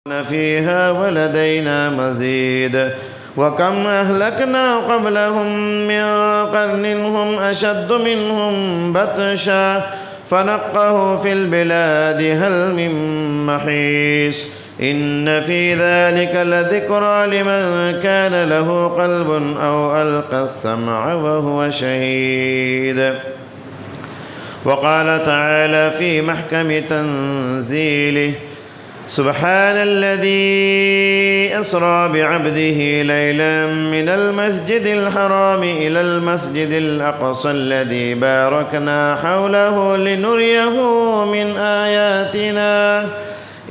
فيها ولدينا مزيد وكم أهلكنا قبلهم من قرن هم أشد منهم بطشا فنقهوا في البلاد هل من محيص إن في ذلك لذكرى لمن كان له قلب أو ألقى السمع وهو شهيد. وقال تعالى في محكم تنزيله سبحان الذي أسرى بعبده ليلا من المسجد الحرام إلى المسجد الأقصى الذي باركنا حوله لنريه من آياتنا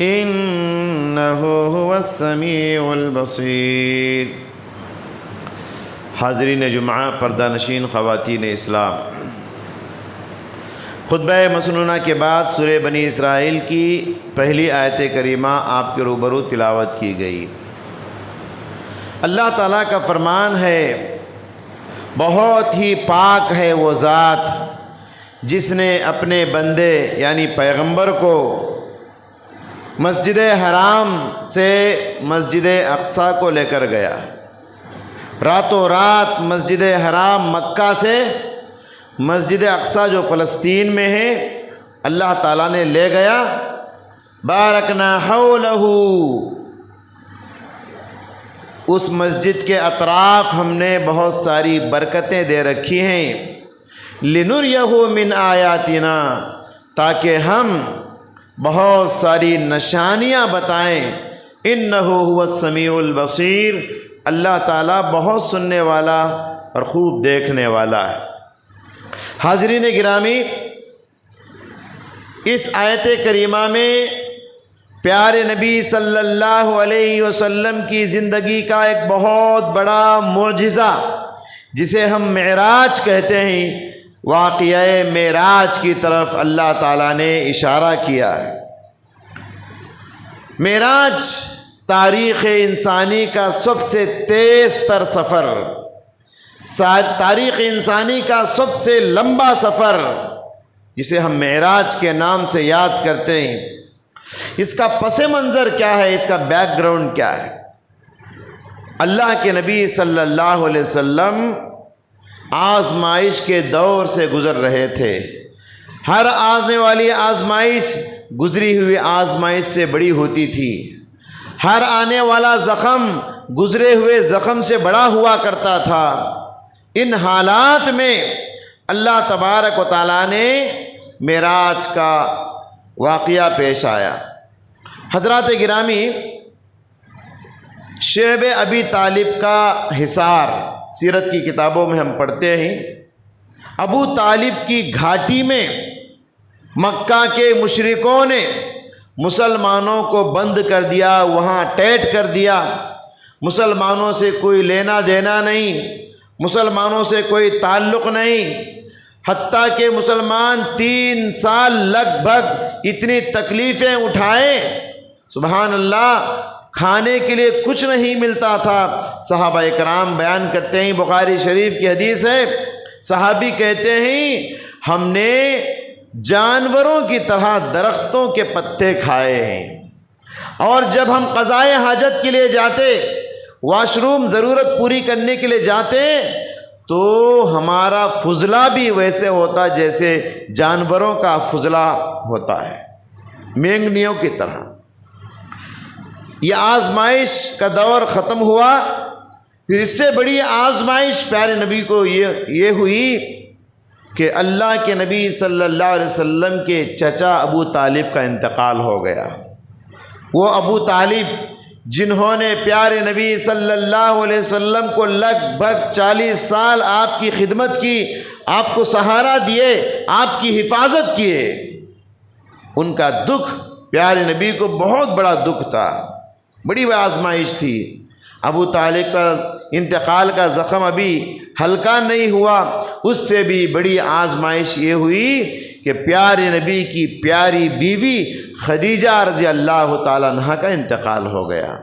إنه هو السميع البصير. حاضرین جمعہ، پردہ نشین خواتین اسلام، خطبہ مسنونہ کے بعد سورہ بنی اسرائیل کی پہلی آیت کریمہ آپ کے روبرو تلاوت کی گئی۔ اللہ تعالیٰ کا فرمان ہے، بہت ہی پاک ہے وہ ذات جس نے اپنے بندے یعنی پیغمبر کو مسجد حرام سے مسجد اقصیٰ کو لے کر گیا۔ راتوں رات مسجد حرام مکہ سے مسجد اقصیٰ جو فلسطین میں ہے اللہ تعالیٰ نے لے گیا۔ بارکنا حولہ، اس مسجد کے اطراف ہم نے بہت ساری برکتیں دے رکھی ہیں۔ لنریہ من آیاتنا، تاکہ ہم بہت ساری نشانیاں بتائیں۔ انہ هو السمیع البصیر، اللہ تعالیٰ بہت سننے والا اور خوب دیکھنے والا ہے۔ حاضرین گرامی، اس آیت کریمہ میں پیارے نبی صلی اللہ علیہ وسلم کی زندگی کا ایک بہت بڑا معجزہ جسے ہم معراج کہتے ہیں، واقعہ معراج کی طرف اللہ تعالیٰ نے اشارہ کیا ہے۔ معراج تاریخ انسانی کا سب سے تیز تر سفر، تاریخ انسانی کا سب سے لمبا سفر، جسے ہم معراج کے نام سے یاد کرتے ہیں۔ اس کا پس منظر کیا ہے، اس کا بیک گراؤنڈ کیا ہے؟ اللہ کے نبی صلی اللہ علیہ وسلم آزمائش کے دور سے گزر رہے تھے۔ ہر آنے والی آزمائش گزری ہوئی آزمائش سے بڑی ہوتی تھی۔ ہر آنے والا زخم گزرے ہوئے زخم سے بڑا ہوا کرتا تھا۔ ان حالات میں اللہ تبارک و تعالیٰ نے معراج کا واقعہ پیش آیا۔ حضرات گرامی، شعب ابی طالب کا حصار سیرت کی کتابوں میں ہم پڑھتے ہیں۔ ابو طالب کی گھاٹی میں مکہ کے مشرکوں نے مسلمانوں کو بند کر دیا، وہاں ٹیٹ کر دیا۔ مسلمانوں سے کوئی لینا دینا نہیں، مسلمانوں سے کوئی تعلق نہیں، حتیٰ کہ مسلمان 3 سال لگ بھگ اتنی تکلیفیں اٹھائے، سبحان اللہ، کھانے کے لیے کچھ نہیں ملتا تھا۔ صحابہ کرام بیان کرتے ہیں، بخاری شریف کی حدیث ہے، صحابی کہتے ہیں ہم نے جانوروں کی طرح درختوں کے پتے کھائے ہیں، اور جب ہم قضائے حاجت کے لیے جاتے، واش روم ضرورت پوری کرنے کے لیے جاتے، تو ہمارا فضلہ بھی ویسے ہوتا جیسے جانوروں کا فضلہ ہوتا ہے، مینگنیوں کی طرح۔ یہ آزمائش کا دور ختم ہوا، پھر اس سے بڑی آزمائش پیارے نبی کو یہ ہوئی کہ اللہ کے نبی صلی اللہ علیہ وسلم کے چچا ابو طالب کا انتقال ہو گیا۔ وہ ابو طالب جنہوں نے پیارے نبی صلی اللہ علیہ وسلم کو لگ بھگ 40 سال آپ کی خدمت کی، آپ کو سہارا دیے، آپ کی حفاظت کیے، ان کا دکھ پیارے نبی کو بہت بڑا دکھ تھا، بڑی آزمائش تھی۔ ابو طالب کا انتقال کا زخم ابھی ہلکا نہیں ہوا، اس سے بھی بڑی آزمائش یہ ہوئی کہ پیارے نبی کی پیاری بیوی خدیجہ رضی اللہ تعالیٰ عنہا کا انتقال ہو گیا۔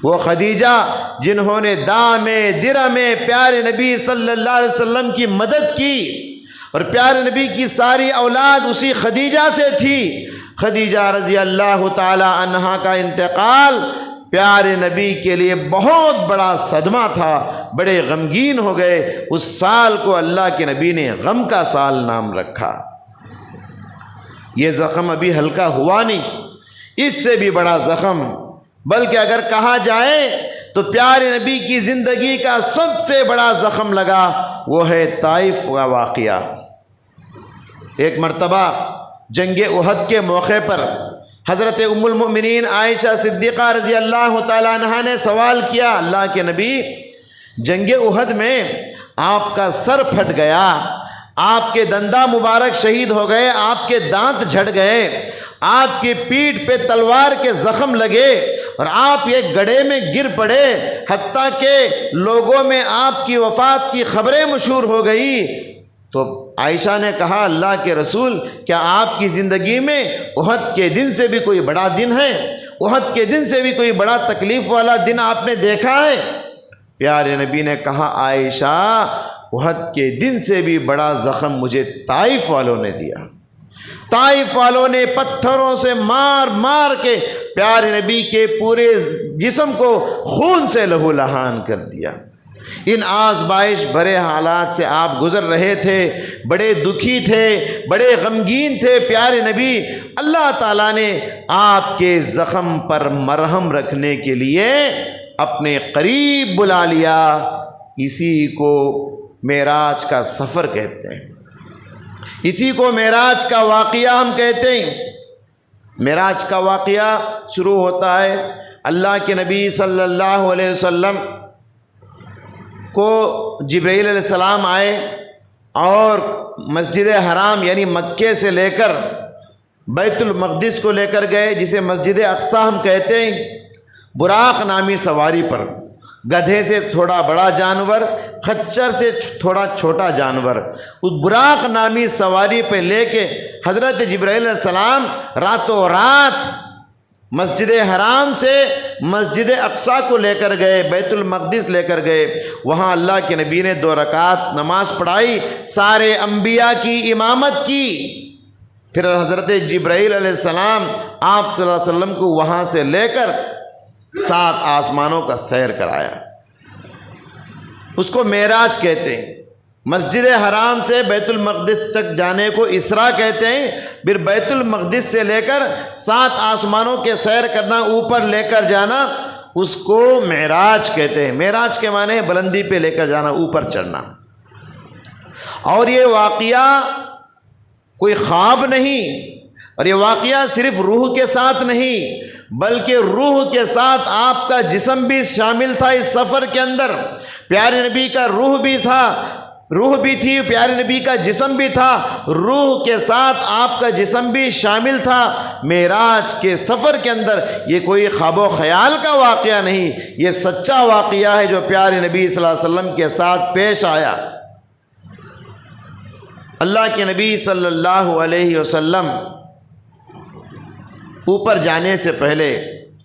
وہ خدیجہ جنہوں نے دام درم پیارے نبی صلی اللہ علیہ وسلم کی مدد کی، اور پیارے نبی کی ساری اولاد اسی خدیجہ سے تھی۔ خدیجہ رضی اللہ تعالی عنہا کا انتقال پیارے نبی کے لیے بہت بڑا صدمہ تھا، بڑے غمگین ہو گئے۔ اس سال کو اللہ کے نبی نے غم کا سال نام رکھا۔ یہ زخم ابھی ہلکا ہوا نہیں، اس سے بھی بڑا زخم، بلکہ اگر کہا جائے تو پیارے نبی کی زندگی کا سب سے بڑا زخم لگا وہ ہے طائف کا واقعہ۔ ایک مرتبہ جنگ احد کے موقع پر حضرت ام المؤمنین عائشہ صدیقہ رضی اللہ تعالیٰ عنہا نے سوال کیا، اللہ کے نبی جنگ احد میں آپ کا سر پھٹ گیا، آپ کے دندہ مبارک شہید ہو گئے، آپ کے دانت جھڑ گئے، آپ کی پیٹھ پہ تلوار کے زخم لگے اور آپ ایک گڑھے میں گر پڑے، حتیٰ کہ لوگوں میں آپ کی وفات کی خبریں مشہور ہو گئی۔ تو عائشہ نے کہا، اللہ کے رسول، کیا آپ کی زندگی میں احد کے دن سے بھی کوئی بڑا دن ہے؟ احد کے دن سے بھی کوئی بڑا تکلیف والا دن آپ نے دیکھا ہے؟ پیارے نبی نے کہا، عائشہ، احد کے دن سے بھی بڑا زخم مجھے طائف والوں نے دیا۔ طائف والوں نے پتھروں سے مار مار کے پیارے نبی کے پورے جسم کو خون سے لہو لہان کر دیا۔ ان آزمائش بھرے حالات سے آپ گزر رہے تھے، بڑے دکھی تھے، بڑے غمگین تھے پیارے نبی۔ اللہ تعالیٰ نے آپ کے زخم پر مرہم رکھنے کے لیے اپنے قریب بلا لیا۔ اسی کو معراج کا سفر کہتے ہیں، اسی کو معراج کا واقعہ ہم کہتے ہیں۔ معراج کا واقعہ شروع ہوتا ہے، اللہ کے نبی صلی اللہ علیہ وسلم کو جبرائیل علیہ السلام آئے اور مسجد حرام یعنی مکے سے لے کر بیت المقدس کو لے کر گئے، جسے مسجد اقصی ہم کہتے ہیں، براق نامی سواری پر، گدھے سے تھوڑا بڑا جانور، خچر سے تھوڑا چھوٹا جانور، اس براق نامی سواری پہ لے کے حضرت جبرائیل علیہ السلام راتوں رات مسجد حرام سے مسجد اقصی کو لے کر گئے، بیت المقدس لے کر گئے۔ وہاں اللہ کے نبی نے 2 رکعت نماز پڑھائی، سارے انبیاء کی امامت کی۔ پھر حضرت جبرائیل علیہ السلام آپ صلی اللہ علیہ وسلم کو وہاں سے لے کر 7 آسمانوں کا سیر کرایا، اس کو معراج کہتے ہیں۔ مسجد حرام سے بیت المقدس تک جانے کو اسراء کہتے ہیں، پھر بیت المقدس سے لے کر 7 آسمانوں کے سیر کرنا، اوپر لے کر جانا، اس کو معراج کہتے ہیں۔ معراج کے معنی ہے بلندی پہ لے کر جانا، اوپر چڑھنا۔ اور یہ واقعہ کوئی خواب نہیں، اور یہ واقعہ صرف روح کے ساتھ نہیں بلکہ روح کے ساتھ آپ کا جسم بھی شامل تھا اس سفر کے اندر۔ پیارے نبی کا روح بھی تھا، روح بھی تھی، پیارے نبی کا جسم بھی تھا، روح کے ساتھ آپ کا جسم بھی شامل تھا۔ معراج کے سفر کے اندر یہ کوئی خواب و خیال کا واقعہ نہیں، یہ سچا واقعہ ہے جو پیارے نبی صلی اللہ علیہ وسلم کے ساتھ پیش آیا۔ اللہ کے نبی صلی اللہ علیہ وسلم اوپر جانے سے پہلے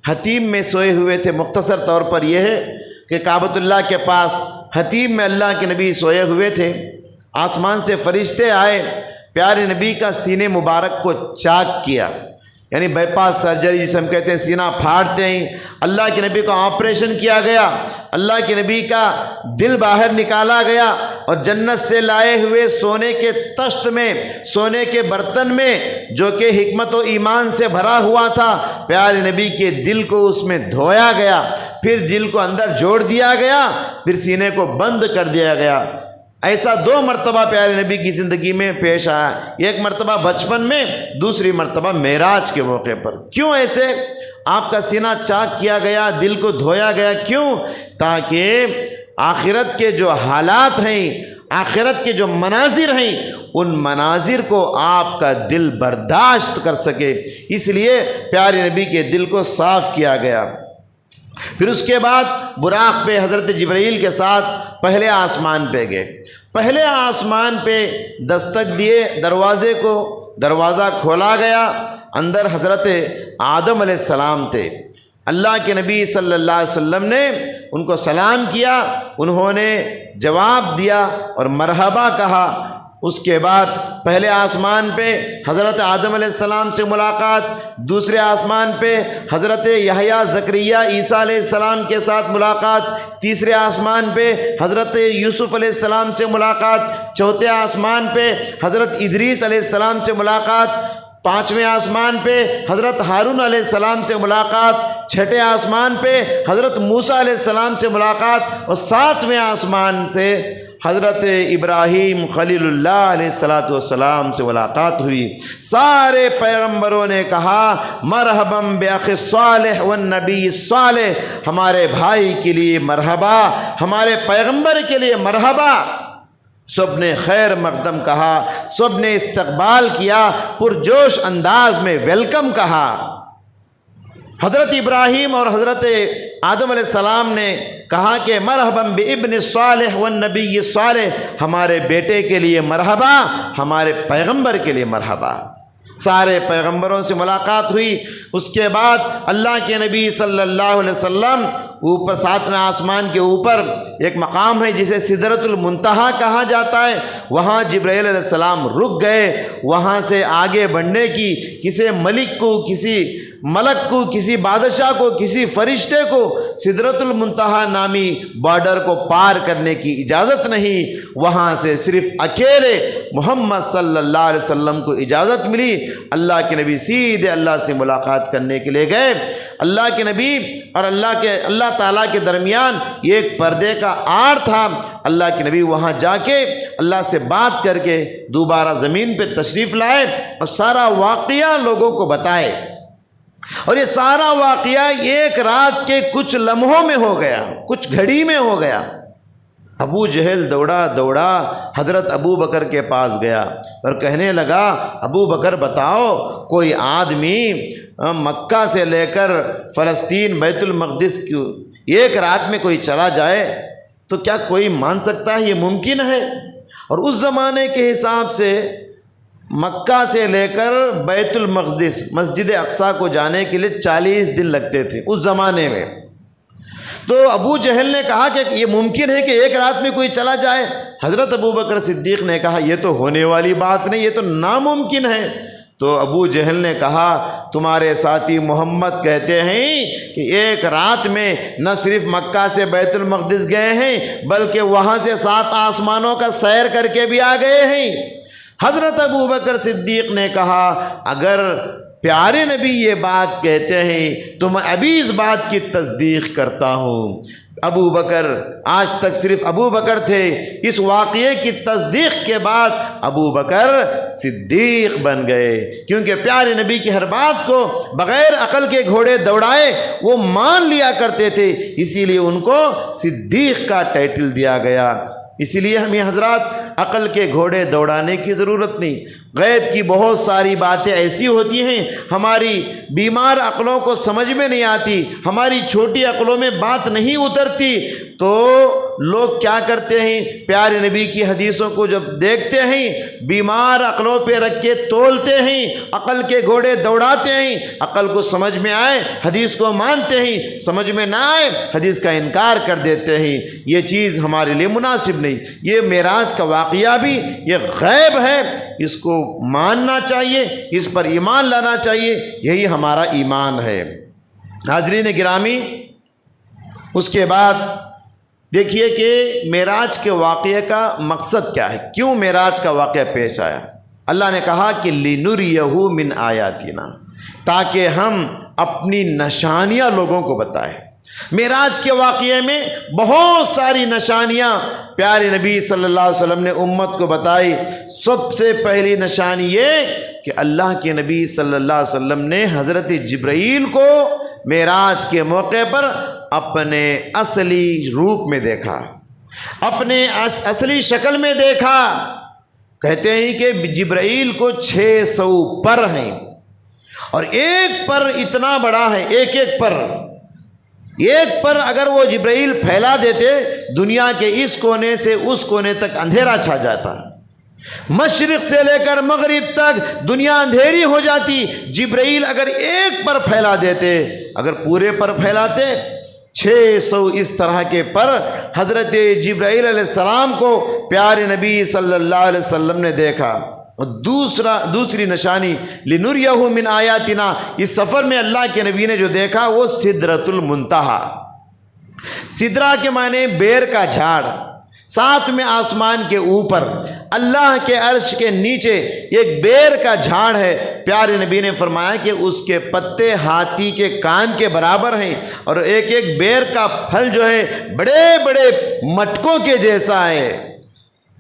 حتیم میں سوئے ہوئے تھے۔ مختصر طور پر یہ ہے کہ کعبۃ اللہ کے پاس حتیم میں اللہ کے نبی سوئے ہوئے تھے۔ آسمان سے فرشتے آئے، پیارے نبی کا سینے مبارک کو چاک کیا، یعنی بائی پاس سرجری جسے ہم کہتے ہیں، سینہ پھاڑتے ہیں، اللہ کے نبی کا آپریشن کیا گیا، اللہ کے نبی کا دل باہر نکالا گیا، اور جنت سے لائے ہوئے سونے کے تشت میں، سونے کے برتن میں جو کہ حکمت و ایمان سے بھرا ہوا تھا، پیارے نبی کے دل کو اس میں دھویا گیا، پھر دل کو اندر جوڑ دیا گیا، پھر سینے کو بند کر دیا گیا۔ ایسا 2 مرتبہ پیارے نبی کی زندگی میں پیش آیا، ایک مرتبہ بچپن میں، دوسری مرتبہ معراج کے موقع پر۔ کیوں ایسے آپ کا سینہ چاک کیا گیا، دل کو دھویا گیا؟ کیوں؟ تاکہ آخرت کے جو حالات ہیں، آخرت کے جو مناظر ہیں، ان مناظر کو آپ کا دل برداشت کر سکے، اس لیے پیارے نبی کے دل کو صاف کیا گیا۔ پھر اس کے بعد براق پہ حضرت جبرائیل کے ساتھ پہلے آسمان پہ گئے۔ پہلے آسمان پہ دستک دیے دروازے کو، دروازہ کھولا گیا، اندر حضرت آدم علیہ السلام تھے۔ اللہ کے نبی صلی اللہ علیہ وسلم نے ان کو سلام کیا، انہوں نے جواب دیا اور مرحبا کہا۔ اس کے بعد پہلے آسمان پہ حضرت آدم علیہ السلام سے ملاقات، دوسرے آسمان پہ حضرت یحییٰ زکریا عیسیٰ علیہ السلام کے ساتھ ملاقات، تیسرے آسمان پہ حضرت یوسف علیہ السلام سے ملاقات، چوتھے آسمان پہ حضرت ادریس علیہ السلام سے ملاقات، پانچویں آسمان پہ حضرت ہارون علیہ السلام سے ملاقات، چھٹے آسمان پہ حضرت موسیٰ علیہ السلام سے ملاقات، اور ساتویں آسمان سے حضرت ابراہیم خلیل اللہ علیہ السلام سے ملاقات ہوئی۔ سارے پیغمبروں نے کہا مرحبا باخ الصالح والنبی الصالح، ہمارے بھائی کے لیے مرحبا، ہمارے پیغمبر کے لیے مرحبا۔ سب نے خیر مقدم کہا، سب نے استقبال کیا، پرجوش انداز میں ویلکم کہا۔ حضرت ابراہیم اور حضرت آدم علیہ السلام نے کہا کہ مرحبا بابن الصالح والنبی الصالح، ہمارے بیٹے کے لیے مرحبا، ہمارے پیغمبر کے لیے مرحبا۔ سارے پیغمبروں سے ملاقات ہوئی۔ اس کے بعد اللہ کے نبی صلی اللہ علیہ وسلم اوپر ساتویں آسمان کے اوپر ایک مقام ہے جسے سدرۃ المنتہا کہا جاتا ہے، وہاں جبرائیل علیہ السلام رک گئے۔ وہاں سے آگے بڑھنے کی کسی ملک کو، کسی ملک کو، کسی بادشاہ کو، کسی فرشتے کو سدرۃ المنتہا نامی بارڈر کو پار کرنے کی اجازت نہیں۔ وہاں سے صرف اکیلے محمد صلی اللہ علیہ وسلم کو اجازت ملی۔ اللہ کے نبی سیدھے اللہ سے ملاقات کرنے کے لیے گئے۔ اللہ کے نبی اور اللہ تعالیٰ کے درمیان یہ ایک پردے کا آڑ تھا۔ اللہ کے نبی وہاں جا کے اللہ سے بات کر کے دوبارہ زمین پہ تشریف لائے اور سارا واقعہ لوگوں کو بتائے، اور یہ سارا واقعہ ایک رات کے کچھ لمحوں میں ہو گیا، کچھ گھڑی میں ہو گیا۔ ابو جہل دوڑا دوڑا حضرت ابو بکر کے پاس گیا اور کہنے لگا ابو بکر بتاؤ، کوئی آدمی مکہ سے لے کر فلسطین بیت المقدس کی ایک رات میں کوئی چلا جائے تو کیا کوئی مان سکتا ہے یہ ممکن ہے؟ اور اس زمانے کے حساب سے مکہ سے لے کر بیت المقدس مسجد اقصیٰ کو جانے کے لیے 40 دن لگتے تھے اس زمانے میں۔ تو ابو جہل نے کہا کہ یہ ممکن ہے کہ ایک رات میں کوئی چلا جائے؟ حضرت ابو بکر صدیق نے کہا یہ تو ہونے والی بات نہیں، یہ تو ناممکن ہے۔ تو ابو جہل نے کہا تمہارے ساتھی محمد کہتے ہیں کہ ایک رات میں نہ صرف مکہ سے بیت المقدس گئے ہیں بلکہ وہاں سے 7 آسمانوں کا سیر کر کے بھی آ گئے ہیں۔ حضرت ابو بکر صدیق نے کہا اگر پیارے نبی یہ بات کہتے ہیں تو میں ابھی اس بات کی تصدیق کرتا ہوں۔ ابو بکر، آج تک صرف ابو بکر تھے، اس واقعے کی تصدیق کے بعد ابو بکر صدیق بن گئے، کیونکہ پیارے نبی کی ہر بات کو بغیر عقل کے گھوڑے دوڑائے وہ مان لیا کرتے تھے، اسی لیے ان کو صدیق کا ٹائٹل دیا گیا۔ اسی لیے ہمیں حضرات عقل کے گھوڑے دوڑانے کی ضرورت نہیں۔ غیب کی بہت ساری باتیں ایسی ہوتی ہیں ہماری بیمار عقلوں کو سمجھ میں نہیں آتی، ہماری چھوٹی عقلوں میں بات نہیں اترتی، تو لوگ کیا کرتے ہیں پیارے نبی کی حدیثوں کو جب دیکھتے ہیں بیمار عقلوں پہ رکھ کے تولتے ہیں، عقل کے گھوڑے دوڑاتے ہیں، عقل کو سمجھ میں آئے حدیث کو مانتے ہیں، سمجھ میں نہ آئے حدیث کا انکار کر دیتے ہیں۔ یہ چیز ہمارے لیے مناسب نہیں۔ یہ معراج کا واقعہ بھی یہ غیب ہے، اس کو ماننا چاہیے، اس پر ایمان لانا چاہیے، یہی ہمارا ایمان ہے۔ حاضرین گرامی، اس کے بعد دیکھیے کہ معراج کے واقعے کا مقصد کیا ہے، کیوں معراج کا واقعہ پیش آیا؟ اللہ نے کہا کہ لِنُرِيَهُ مِنْ آیَاتِنَا، تاکہ ہم اپنی نشانیاں لوگوں کو بتائیں۔ معراج کے واقعے میں بہت ساری نشانیاں پیارے نبی صلی اللہ علیہ وسلم نے امت کو بتائی۔ سب سے پہلی نشانی یہ کہ اللہ کے نبی صلی اللہ علیہ وسلم نے حضرت جبرائیل کو معراج کے موقع پر اپنے اصلی روپ میں دیکھا، اپنے اصلی شکل میں دیکھا۔ کہتے ہیں کہ جبرائیل کو 600 پر ہیں، اور ایک پر اتنا بڑا ہے، ایک پر اگر وہ جبرائیل پھیلا دیتے دنیا کے اس کونے سے اس کونے تک اندھیرا چھا جاتا، مشرق سے لے کر مغرب تک دنیا اندھیری ہو جاتی۔ جبرائیل اگر ایک پر پھیلا دیتے، اگر پورے پر پھیلاتے 600 اس طرح کے پر حضرت جبرائیل علیہ السلام کو پیارے نبی صلی اللہ علیہ وسلم نے دیکھا۔ اور دوسری نشانی لنریہ من آیاتنا، اس سفر میں اللہ کے نبی نے جو دیکھا وہ سدرۃ المنتہا۔ سدرہ کے معنی بیر کا جھاڑ، 7ویں آسمان کے اوپر اللہ کے عرش کے نیچے ایک بیر کا جھاڑ ہے۔ پیارے نبی نے فرمایا کہ اس کے پتے ہاتھی کے کان کے برابر ہیں، اور ایک ایک بیر کا پھل جو ہے بڑے بڑے مٹکوں کے جیسا ہے۔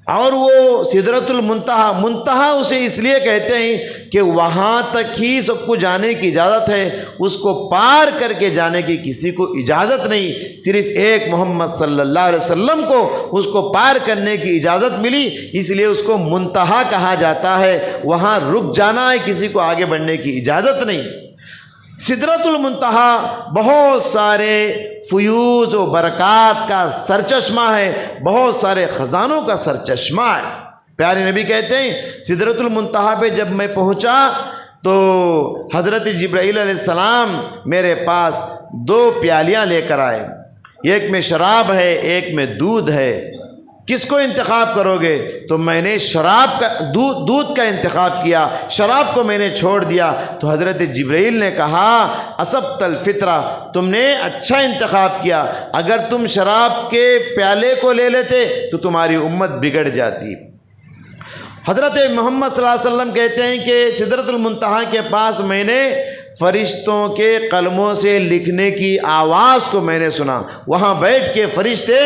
اور وہ سدرۃ المنتہا، منتہا اسے اس لیے کہتے ہیں کہ وہاں تک ہی سب کو جانے کی اجازت ہے، اس کو پار کر کے جانے کی کسی کو اجازت نہیں، صرف ایک محمد صلی اللہ علیہ وسلم کو اس کو پار کرنے کی اجازت ملی، اس لیے اس کو منتہا کہا جاتا ہے۔ وہاں رک جانا ہے، کسی کو آگے بڑھنے کی اجازت نہیں۔ سدرۃ المنتہا بہت سارے فیوز و برکات کا سرچشمہ ہے، بہت سارے خزانوں کا سرچشمہ ہے۔ پیارے نبی کہتے ہیں سدرۃ المنتہا پہ جب میں پہنچا تو حضرت جبرائیل علیہ السلام میرے پاس 2 پیالیاں لے کر آئے، ایک میں شراب ہے، ایک میں دودھ ہے، کس کو انتخاب کرو گے؟ تو میں نے دودھ کا انتخاب کیا، شراب کو میں نے چھوڑ دیا۔ تو حضرت جبرائیل نے کہا اصبت الفطرہ، تم نے اچھا انتخاب کیا، اگر تم شراب کے پیالے کو لے لیتے تو تمہاری امت بگڑ جاتی۔ حضرت محمد صلی اللہ علیہ وسلم کہتے ہیں کہ سدرۃ المنتہا کے پاس میں نے فرشتوں کے قلموں سے لکھنے کی آواز کو میں نے سنا۔ وہاں بیٹھ کے فرشتے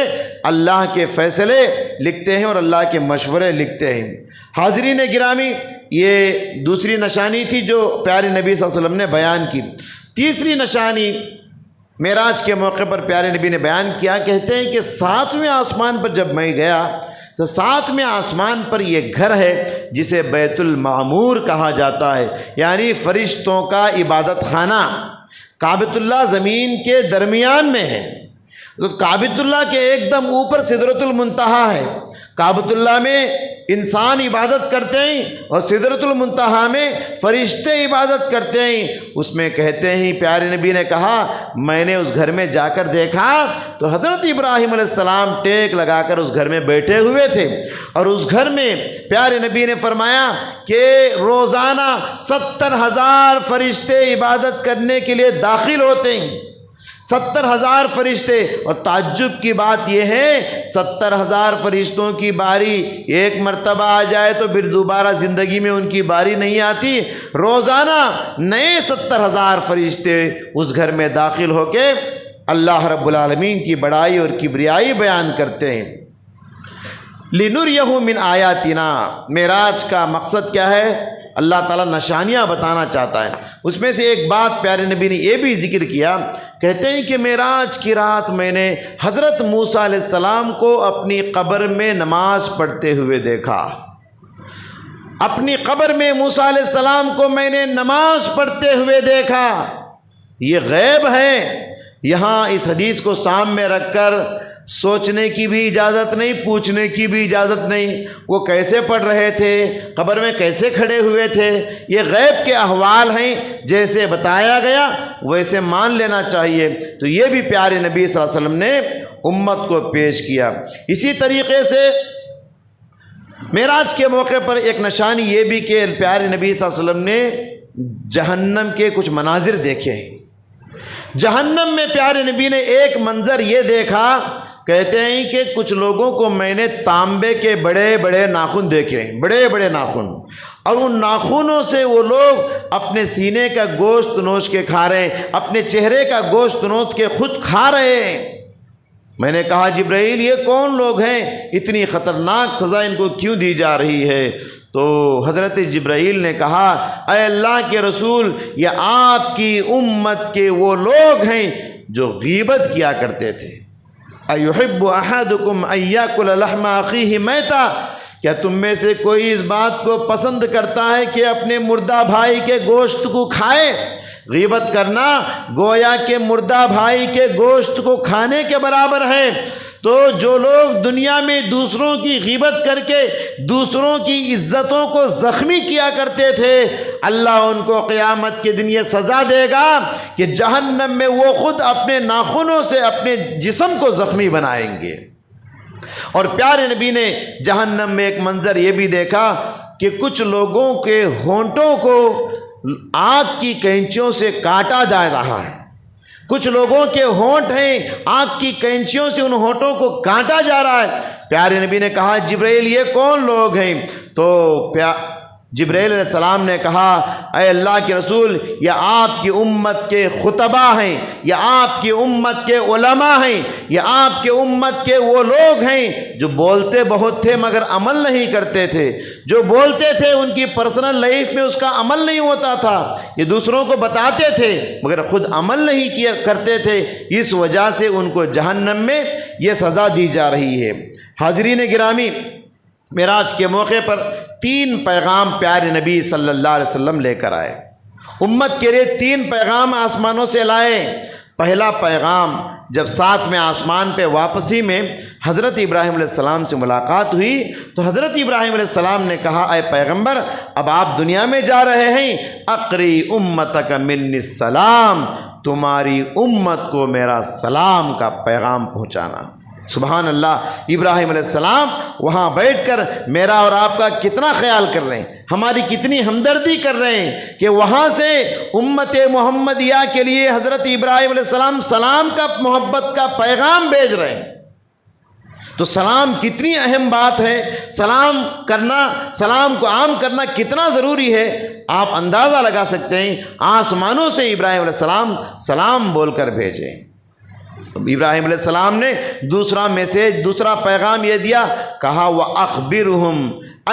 اللہ کے فیصلے لکھتے ہیں اور اللہ کے مشورے لکھتے ہیں۔ حاضرین گرامی، یہ دوسری نشانی تھی جو پیارے نبی صلی اللہ علیہ وسلم نے بیان کی۔ تیسری نشانی معراج کے موقع پر پیارے نبی نے بیان کیا، کہتے ہیں کہ 7ویں آسمان پر جب میں گیا تو 7ویں آسمان پر یہ گھر ہے جسے بیت المعمور کہا جاتا ہے، یعنی فرشتوں کا عبادت خانہ۔ کعبۃ اللہ زمین کے درمیان میں ہے، تو کعبۃ اللہ کے ایک دم اوپر سدرۃ المنتہا ہے۔ کعبۃ اللہ میں انسان عبادت کرتے ہیں اور سدرۃ المنتہا میں فرشتے عبادت کرتے ہیں۔ اس میں کہتے ہیں پیارے نبی نے کہا میں نے اس گھر میں جا کر دیکھا تو حضرت ابراہیم علیہ السلام ٹیک لگا کر اس گھر میں بیٹھے ہوئے تھے، اور اس گھر میں پیارے نبی نے فرمایا کہ روزانہ 70,000 فرشتے عبادت کرنے کے لیے داخل ہوتے ہیں، 70,000 فرشتے۔ اور تعجب کی بات یہ ہے 70,000 فرشتوں کی باری ایک مرتبہ آ جائے تو پھر دوبارہ زندگی میں ان کی باری نہیں آتی، روزانہ نئے 70,000 فرشتے اس گھر میں داخل ہو کے اللہ رب العالمین کی بڑائی اور کبریائی بیان کرتے ہیں۔ لِنُرِيَهُ مِنْ آیَاتِنَا، معراج کا مقصد کیا ہے؟ اللہ تعالیٰ نشانیاں بتانا چاہتا ہے۔ اس میں سے ایک بات پیارے نبی نے یہ بھی ذکر کیا، کہتے ہیں کہ معراج کی رات میں نے حضرت موسیٰ علیہ السلام کو اپنی قبر میں نماز پڑھتے ہوئے دیکھا۔ اپنی قبر میں موسیٰ علیہ السلام کو میں نے نماز پڑھتے ہوئے دیکھا۔ یہ غیب ہے، یہاں اس حدیث کو سامنے رکھ کر سوچنے کی بھی اجازت نہیں، پوچھنے کی بھی اجازت نہیں۔ وہ کیسے پڑھ رہے تھے، قبر میں کیسے کھڑے ہوئے تھے، یہ غیب کے احوال ہیں، جیسے بتایا گیا ویسے مان لینا چاہیے۔ تو یہ بھی پیارے نبی صلی اللہ علیہ وسلم نے امت کو پیش کیا۔ اسی طریقے سے معراج کے موقع پر ایک نشانی یہ بھی کہ پیارے نبی صلی اللہ علیہ وسلم نے جہنم کے کچھ مناظر دیکھے ہیں۔ جہنم میں پیارے نبی نے ایک منظر یہ دیکھا، کہتے ہیں کہ کچھ لوگوں کو میں نے تانبے کے بڑے بڑے ناخن دیکھے ہیں، بڑے بڑے ناخن، اور ان ناخنوں سے وہ لوگ اپنے سینے کا گوشت نوچ کے کھا رہے ہیں، اپنے چہرے کا گوشت نوچ کے خود کھا رہے ہیں۔ میں نے کہا جبرائیل یہ کون لوگ ہیں، اتنی خطرناک سزا ان کو کیوں دی جا رہی ہے؟ تو حضرت جبرائیل نے کہا اے اللہ کے رسول، یہ آپ کی امت کے وہ لوگ ہیں جو غیبت کیا کرتے تھے۔ اَيُحِبُّ أَحَدُكُمْ أَن يَأْكُلَ لَحْمَ أَخِيهِ مَيْتًا، کیا تم میں سے کوئی اس بات کو پسند کرتا ہے کہ اپنے مردہ بھائی کے گوشت کو کھائے؟ غیبت کرنا گویا کہ مردہ بھائی کے گوشت کو کھانے کے برابر ہے۔ تو جو لوگ دنیا میں دوسروں کی غیبت کر کے دوسروں کی عزتوں کو زخمی کیا کرتے تھے، اللہ ان کو قیامت کے دن یہ سزا دے گا کہ جہنم میں وہ خود اپنے ناخنوں سے اپنے جسم کو زخمی بنائیں گے۔ اور پیارے نبی نے جہنم میں ایک منظر یہ بھی دیکھا کہ کچھ لوگوں کے ہونٹوں کو آگ کی کینچیوں سے کاٹا جا رہا ہے، کچھ لوگوں کے ہونٹ ہیں آگ کی کینچیوں سے ان ہونٹوں کو کاٹا جا رہا ہے۔ پیارے نبی نے کہا جبرائیل یہ کون لوگ ہیں؟ تو جبرائیل علیہ السلام نے کہا اے اللہ کے رسول یہ آپ کی امت کے خطبہ ہیں، یہ آپ کی امت کے علماء ہیں، یہ آپ کے امت کے وہ لوگ ہیں جو بولتے بہت تھے مگر عمل نہیں کرتے تھے، جو بولتے تھے ان کی پرسنل لائف میں اس کا عمل نہیں ہوتا تھا، یہ دوسروں کو بتاتے تھے مگر خود عمل نہیں کیا کرتے تھے، اس وجہ سے ان کو جہنم میں یہ سزا دی جا رہی ہے۔ حاضرین گرامی، معراج کے موقع پر 3 پیغام پیارے نبی صلی اللہ علیہ وسلم لے کر آئے، امت کے لیے 3 پیغام آسمانوں سے لائے۔ پہلا پیغام جب 7ویں آسمان پہ واپسی میں حضرت ابراہیم علیہ السلام سے ملاقات ہوئی تو حضرت ابراہیم علیہ السلام نے کہا اے پیغمبر اب آپ دنیا میں جا رہے ہیں، اقری امتک منی السلام، تمہاری امت کو میرا سلام کا پیغام پہنچانا۔ سبحان اللہ، ابراہیم علیہ السلام وہاں بیٹھ کر میرا اور آپ کا کتنا خیال کر رہے ہیں، ہماری کتنی ہمدردی کر رہے ہیں کہ وہاں سے امت محمدیہ کے لیے حضرت ابراہیم علیہ السلام سلام کا محبت کا پیغام بھیج رہے ہیں۔ تو سلام کتنی اہم بات ہے، سلام کرنا، سلام کو عام کرنا کتنا ضروری ہے، آپ اندازہ لگا سکتے ہیں۔ آسمانوں سے ابراہیم علیہ السلام سلام بول کر بھیجے۔ ابراہیم علیہ السلام نے دوسرا میسیج، دوسرا پیغام یہ دیا، کہا وَأَخْبِرْهُمْ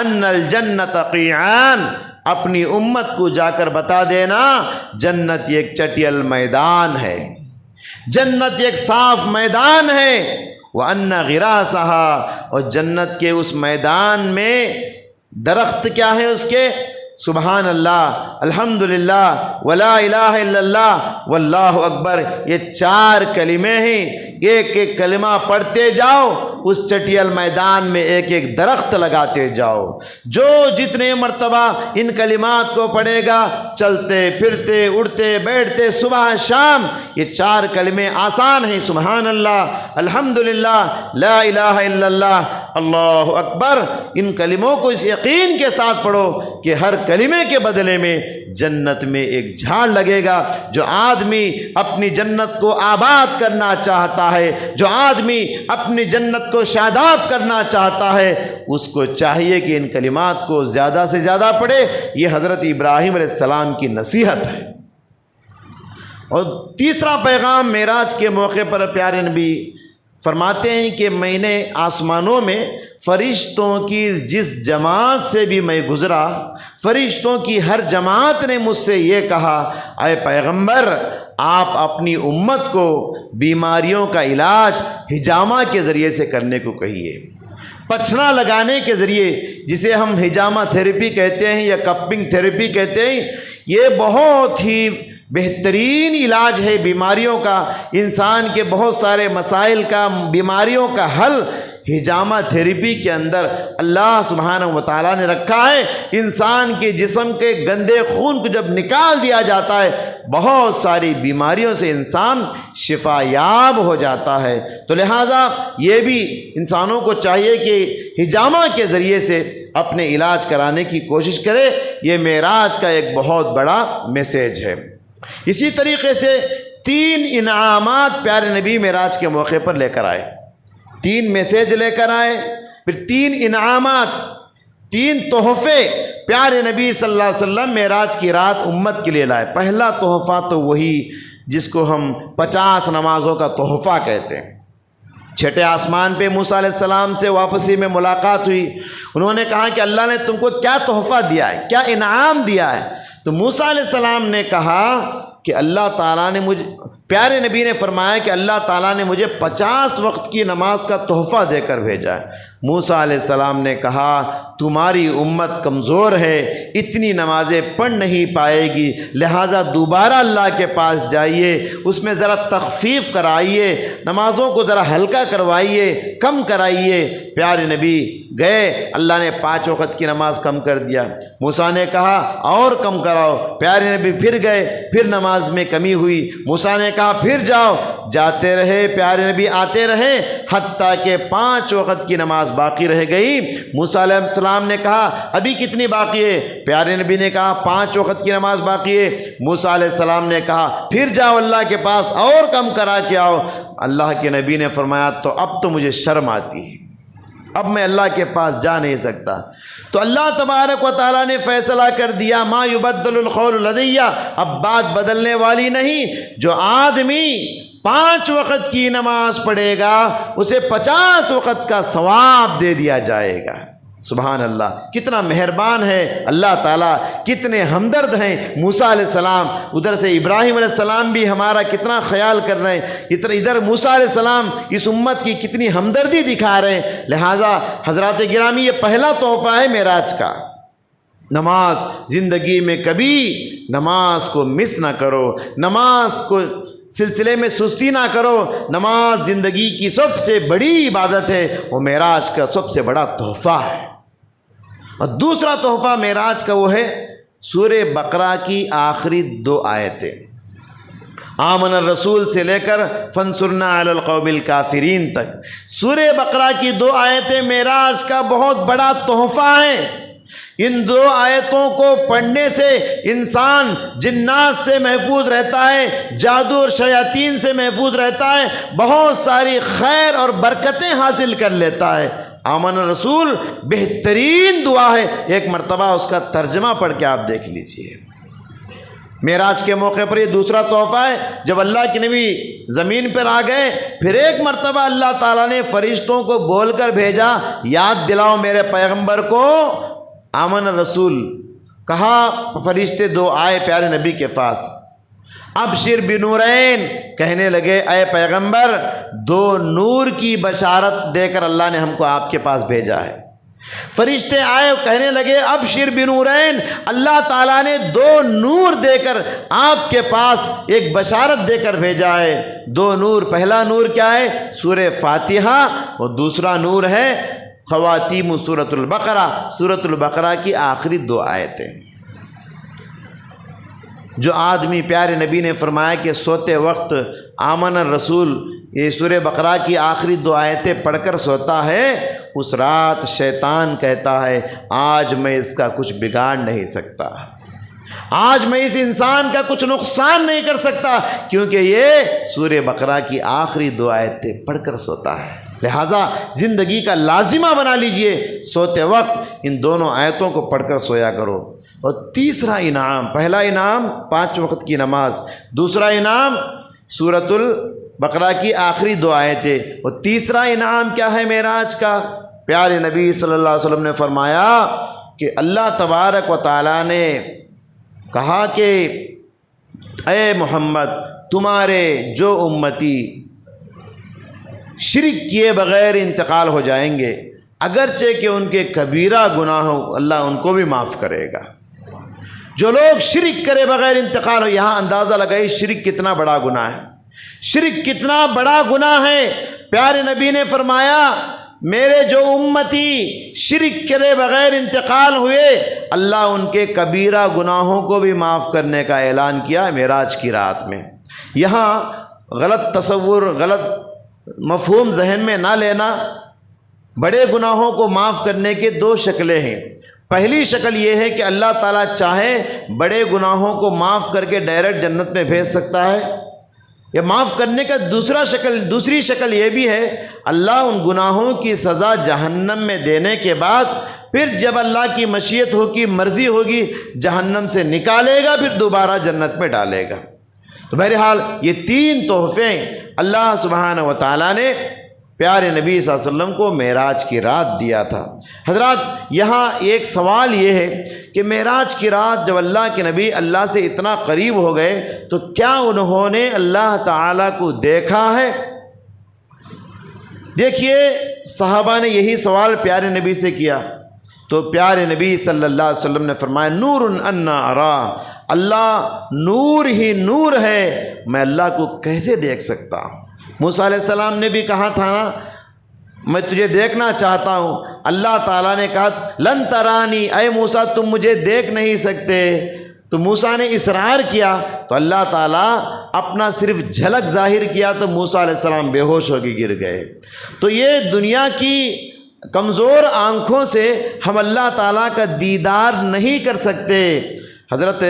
أَنَّ الْجَنَّةَ قِيعَانٌ، اپنی امت کو جا کر بتا دینا جنت ایک چٹیل میدان ہے، جنت ایک صاف میدان ہے، وَأَنَّ غِرَاسَهَا، اور جنت کے اس میدان میں درخت کیا ہے اس کے؟ سبحان اللہ، الحمدللہ، ولا الہ الا اللہ، واللہ اکبر، یہ 4 کلمے ہیں، ایک ایک کلمہ پڑھتے جاؤ، اس چٹیل میدان میں ایک ایک درخت لگاتے جاؤ۔ جو جتنے مرتبہ ان کلمات کو پڑھے گا، چلتے پھرتے اڑتے بیٹھتے صبح شام، یہ 4 کلمے آسان ہیں، سبحان اللہ، الحمدللہ، لا الہ الا اللہ، اللہ اکبر۔ ان کلموں کو اس یقین کے ساتھ پڑھو کہ ہر کلمے کے بدلے میں جنت میں ایک جھاڑ لگے گا۔ جو آدمی اپنی جنت کو آباد کرنا چاہتا ہے، جو آدمی اپنی جنت کو شاداب کرنا چاہتا ہے، اس کو چاہیے کہ ان کلمات کو زیادہ سے زیادہ پڑھے۔ یہ حضرت ابراہیم علیہ السلام کی نصیحت ہے۔ اور تیسرا پیغام معراج کے موقع پر پیارے نبی فرماتے ہیں کہ میں نے آسمانوں میں فرشتوں کی جس جماعت سے بھی میں گزرا، فرشتوں کی ہر جماعت نے مجھ سے یہ کہا اے پیغمبر آپ اپنی امت کو بیماریوں کا علاج حجامہ کے ذریعے سے کرنے کو کہیے، پچھنا لگانے کے ذریعے، جسے ہم حجامہ تھیراپی کہتے ہیں یا کپنگ تھیراپی کہتے ہیں، یہ بہت ہی بہترین علاج ہے بیماریوں کا، انسان کے بہت سارے مسائل کا، بیماریوں کا حل حجامہ تھیراپی کے اندر اللہ سبحانہ و تعالیٰ نے رکھا ہے۔ انسان کے جسم کے گندے خون کو جب نکال دیا جاتا ہے، بہت ساری بیماریوں سے انسان شفا یاب ہو جاتا ہے۔ تو لہٰذا یہ بھی انسانوں کو چاہیے کہ حجامہ کے ذریعے سے اپنے علاج کرانے کی کوشش کرے۔ یہ معراج کا ایک بہت بڑا میسیج ہے۔ اسی طریقے سے 3 انعامات پیارے نبی معراج کے موقع پر لے کر آئے، 3 میسیج لے کر آئے، پھر 3 انعامات، 3 تحفے پیارے نبی صلی اللہ علیہ وسلم معراج کی رات امت کے لیے لائے۔ پہلا تحفہ تو وہی جس کو ہم 50 نمازوں کا تحفہ کہتے ہیں۔ 6 آسمان پہ موسیٰ علیہ السلام سے واپسی میں ملاقات ہوئی، انہوں نے کہا کہ اللہ نے تم کو کیا تحفہ دیا ہے، کیا انعام دیا ہے؟ تو موسیٰ علیہ السلام نے کہا کہ اللہ تعالیٰ نے پیارے نبی نے فرمایا کہ اللہ تعالیٰ نے مجھے 50 وقت کی نماز کا تحفہ دے کر بھیجا ہے۔ موسیٰ علیہ السلام نے کہا تمہاری امت کمزور ہے، اتنی نمازیں پڑھ نہیں پائے گی، لہٰذا دوبارہ اللہ کے پاس جائیے، اس میں ذرا تخفیف کرائیے، نمازوں کو ذرا ہلکا کروائیے، کم کرائیے۔ پیارے نبی گئے، اللہ نے 5 وقت کی نماز کم کر دیا۔ موسیٰ نے کہا اور کم کراؤ، پیارے نبی پھر گئے، پھر نماز میں کمی ہوئی۔ موسیٰ نے کہا پھر جاؤ، جاتے رہے، پیارے نبی آتے رہے، حتیٰ کہ 5 وقت کی نماز باقی رہ گئی۔ موسیٰ علیہ السلام نے کہا ابھی کتنی باقی ہے؟ پیارے نبی نے کہا 5 وقت کی نماز باقی ہے۔ موسیٰ علیہ السلام نے کہا پھر جاؤ اللہ کے پاس اور کم کرا کے آؤ۔ اللہ کے نبی نے فرمایا تو اب تو مجھے شرم آتی ہے، اب میں اللہ کے پاس جا نہیں سکتا۔ تو اللہ تبارک و تعالیٰ نے فیصلہ کر دیا ما یبدل القول لدی، اب بات بدلنے والی نہیں۔ جو آدمی 5 وقت کی نماز پڑھے گا اسے 50 وقت کا ثواب دے دیا جائے گا۔ سبحان اللہ، کتنا مہربان ہے اللہ تعالیٰ، کتنے ہمدرد ہیں۔ موسیٰ علیہ السلام، ادھر سے ابراہیم علیہ السلام بھی ہمارا کتنا خیال کر رہے ہیں، ادھر موسیٰ علیہ السلام اس امت کی کتنی ہمدردی دکھا رہے ہیں۔ لہٰذا حضرات گرامی، یہ پہلا تحفہ ہے معراج کا۔ نماز، زندگی میں کبھی نماز کو مس نہ کرو، نماز کو سلسلے میں سستی نہ کرو۔ نماز زندگی کی سب سے بڑی عبادت ہے، وہ معراج کا سب سے بڑا تحفہ ہے۔ اور دوسرا تحفہ معراج کا وہ ہے سورہ بقرہ کی آخری 2 آیتیں، آمن الرسول سے لے کر فانصرنا علی القوم الکافرین تک۔ سورہ بقرہ کی 2 آیتیں معراج کا بہت بڑا تحفہ ہیں۔ ان 2 آیتوں کو پڑھنے سے انسان جنات سے محفوظ رہتا ہے، جادو اور شیاطین سے محفوظ رہتا ہے، بہت ساری خیر اور برکتیں حاصل کر لیتا ہے۔ آمن الرسول بہترین دعا ہے، ایک مرتبہ اس کا ترجمہ پڑھ کے آپ دیکھ لیجئے۔ معراج کے موقع پر یہ دوسرا تحفہ ہے۔ جب اللہ کے نبی زمین پر آ گئے، پھر ایک مرتبہ اللہ تعالیٰ نے فرشتوں کو بول کر بھیجا، یاد دلاؤ میرے پیغمبر کو آمن الرسول۔ کہا فرشتے 2 آئے پیارے نبی کے پاس، ابشر بنورین، کہنے لگے اے پیغمبر 2 نور کی بشارت دے کر اللہ نے ہم کو آپ کے پاس بھیجا ہے۔ فرشتے آئے کہنے لگے ابشر بنورین، اللہ تعالیٰ نے 2 نور دے کر آپ کے پاس ایک بشارت دے کر بھیجا ہے۔ 2 نور، پہلا نور کیا ہے؟ سورہ فاتحہ، اور دوسرا نور ہے خواتیم سورۃ البقرہ، سورۃ البقرہ کی آخری 2 آیتیں۔ جو آدمی، پیارے نبی نے فرمایا کہ سوتے وقت آمن الرسول یہ سورہ بقرہ کی آخری 2 آیتیں پڑھ کر سوتا ہے، اس رات شیطان کہتا ہے آج میں اس کا کچھ بگاڑ نہیں سکتا، آج میں اس انسان کا کچھ نقصان نہیں کر سکتا، کیونکہ یہ سورہ بقرہ کی آخری 2 آیتیں پڑھ کر سوتا ہے۔ لہٰذا زندگی کا لازمہ بنا لیجئے، سوتے وقت ان دونوں آیتوں کو پڑھ کر سویا کرو۔ اور تیسرا انعام، پہلا انعام 5 وقت کی نماز، دوسرا انعام سورۃ البقرہ کی آخری 2 آیتیں، اور تیسرا انعام کیا ہے معراج کا؟ پیارے نبی صلی اللہ علیہ وسلم نے فرمایا کہ اللہ تبارک و تعالیٰ نے کہا کہ اے محمد تمہارے جو امتی شرک کیے بغیر انتقال ہو جائیں گے، اگرچہ کہ ان کے کبیرہ گناہ ہو، اللہ ان کو بھی معاف کرے گا۔ جو لوگ شرک کرے بغیر انتقال ہو، یہاں اندازہ لگائی شرک کتنا بڑا گناہ ہے، شرک کتنا بڑا گناہ ہے۔ پیارے نبی نے فرمایا میرے جو امتی شرک کرے بغیر انتقال ہوئے، اللہ ان کے کبیرہ گناہوں کو بھی معاف کرنے کا اعلان کیا معراج کی رات میں۔ یہاں غلط تصور، غلط مفہوم ذہن میں نہ لینا، بڑے گناہوں کو معاف کرنے کے 2 شکلیں ہیں۔ پہلی شکل یہ ہے کہ اللہ تعالیٰ چاہے بڑے گناہوں کو معاف کر کے ڈائریکٹ جنت میں بھیج سکتا ہے، یا معاف کرنے کا دوسری شکل یہ بھی ہے، اللہ ان گناہوں کی سزا جہنم میں دینے کے بعد پھر جب اللہ کی مشیت ہوگی، مرضی ہوگی، جہنم سے نکالے گا، پھر دوبارہ جنت میں ڈالے گا۔ تو بہرحال یہ 3 تحفے اللہ سبحانہ و تعالیٰ نے پیارے نبی صلی اللہ علیہ وسلم کو معراج کی رات دیا تھا۔ حضرات یہاں ایک سوال یہ ہے کہ معراج کی رات جب اللہ کے نبی اللہ سے اتنا قریب ہو گئے تو کیا انہوں نے اللہ تعالیٰ کو دیکھا ہے؟ دیکھیے صحابہ نے یہی سوال پیارے نبی سے کیا تو پیارے نبی صلی اللہ علیہ وسلم نے فرمایا نور انا ارا، اللہ نور ہی نور ہے، میں اللہ کو کیسے دیکھ سکتا ہوں؟ موسیٰ علیہ السلام نے بھی کہا تھا نا میں تجھے دیکھنا چاہتا ہوں، اللہ تعالیٰ نے کہا لن ترانی، اے موسیٰ تم مجھے دیکھ نہیں سکتے، تو موسیٰ نے اصرار کیا تو اللہ تعالیٰ اپنا صرف جھلک ظاہر کیا تو موسیٰ علیہ السلام بے ہوش ہو کے گر گئے۔ تو یہ دنیا کی کمزور آنکھوں سے ہم اللہ تعالیٰ کا دیدار نہیں کر سکتے۔ حضرت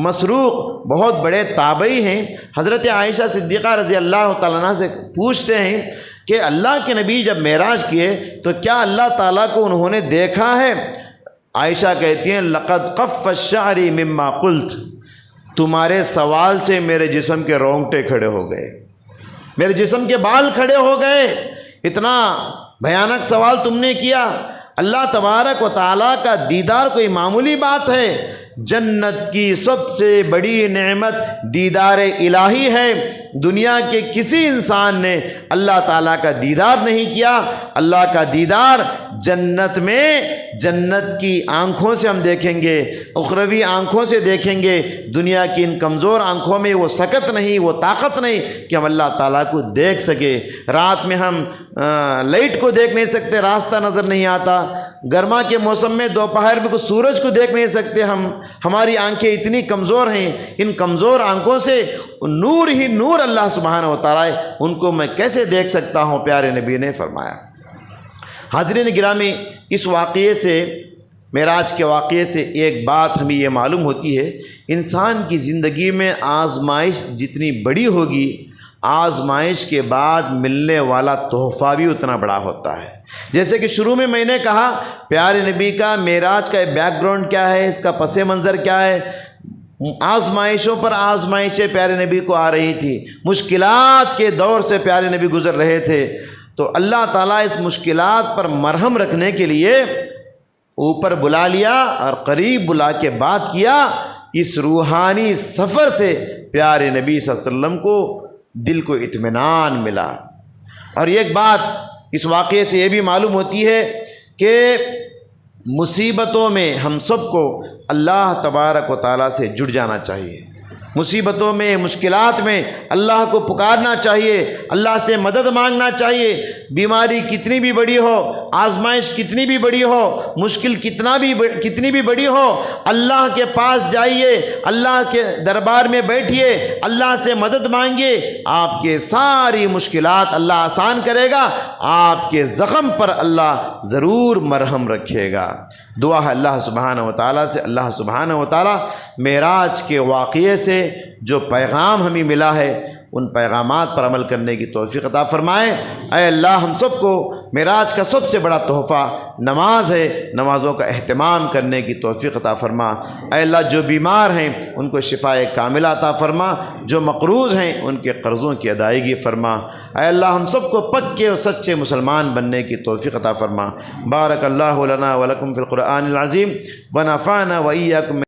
مسروق بہت بڑے تابعی ہیں، حضرت عائشہ صدیقہ رضی اللہ تعالیٰ عنہ سے پوچھتے ہیں کہ اللہ کے نبی جب معراج کیے تو کیا اللہ تعالیٰ کو انہوں نے دیکھا ہے؟ عائشہ کہتی ہیں لقد قف الشعر مما قلت، تمہارے سوال سے میرے جسم کے رونگٹے کھڑے ہو گئے، میرے جسم کے بال کھڑے ہو گئے، اتنا بھیانک سوال تم نے کیا۔ اللہ تبارک و تعالیٰ کا دیدار کوئی معمولی بات ہے؟ جنت کی سب سے بڑی نعمت دیدار الہی ہے۔ دنیا کے کسی انسان نے اللہ تعالیٰ کا دیدار نہیں کیا۔ اللہ کا دیدار جنت میں جنت کی آنکھوں سے ہم دیکھیں گے، اخروی آنکھوں سے دیکھیں گے، دنیا کی ان کمزور آنکھوں میں وہ سکت نہیں، وہ طاقت نہیں کہ ہم اللہ تعالیٰ کو دیکھ سکے۔ رات میں ہم لائٹ کو دیکھ نہیں سکتے، راستہ نظر نہیں آتا، گرما کے موسم میں دوپہر میں کوئی سورج کو دیکھ نہیں سکتے، ہماری آنکھیں اتنی کمزور ہیں، ان کمزور آنکھوں سے نور ہی نور اللہ سبحانہ و تعالیٰ ہے، ان کو میں کیسے دیکھ سکتا ہوں؟ پیارے نبی نے فرمایا۔ حاضرین گرامی، اس واقعے سے، معراج کے واقعے سے ایک بات ہمیں یہ معلوم ہوتی ہے، انسان کی زندگی میں آزمائش جتنی بڑی ہوگی، آزمائش کے بعد ملنے والا تحفہ بھی اتنا بڑا ہوتا ہے۔ جیسے کہ شروع میں نے کہا پیارے نبی کا معراج کا بیک گراؤنڈ کیا ہے، اس کا پس منظر کیا ہے، آزمائشوں پر آزمائشیں پیارے نبی کو آ رہی تھی، مشکلات کے دور سے پیارے نبی گزر رہے تھے، تو اللہ تعالیٰ اس مشکلات پر مرہم رکھنے کے لیے اوپر بلا لیا اور قریب بلا کے بات کیا۔ اس روحانی سفر سے پیارے نبی صلی اللہ علیہ وسلم کو دل کو اطمینان ملا۔ اور ایک بات اس واقعے سے یہ بھی معلوم ہوتی ہے کہ مصیبتوں میں ہم سب کو اللہ تبارک و تعالیٰ سے جڑ جانا چاہیے، مصیبتوں میں مشکلات میں اللہ کو پکارنا چاہیے، اللہ سے مدد مانگنا چاہیے۔ بیماری کتنی بھی بڑی ہو، آزمائش کتنی بھی بڑی ہو، مشکل کتنی بھی بڑی ہو، اللہ کے پاس جائیے، اللہ کے دربار میں بیٹھیے، اللہ سے مدد مانگیے، آپ کے ساری مشکلات اللہ آسان کرے گا، آپ کے زخم پر اللہ ضرور مرہم رکھے گا۔ دعا ہے اللہ سبحانہ و تعالیٰ سے، اللہ سبحانہ و تعالیٰ معراج کے واقعے سے جو پیغام ہمیں ملا ہے ان پیغامات پر عمل کرنے کی توفیق عطا فرمائے۔ اے اللہ ہم سب کو معراج کا سب سے بڑا تحفہ نماز ہے، نمازوں کا اہتمام کرنے کی توفیق عطا فرما۔ اے اللہ جو بیمار ہیں ان کو شفاء کاملہ عطا فرما، جو مقروض ہیں ان کے قرضوں کی ادائیگی فرما۔ اے اللہ ہم سب کو پکے اور سچے مسلمان بننے کی توفیق عطا فرما۔ بارک اللہ لنا ولکم فی القرآن العظیم ونفعنا وإیاکم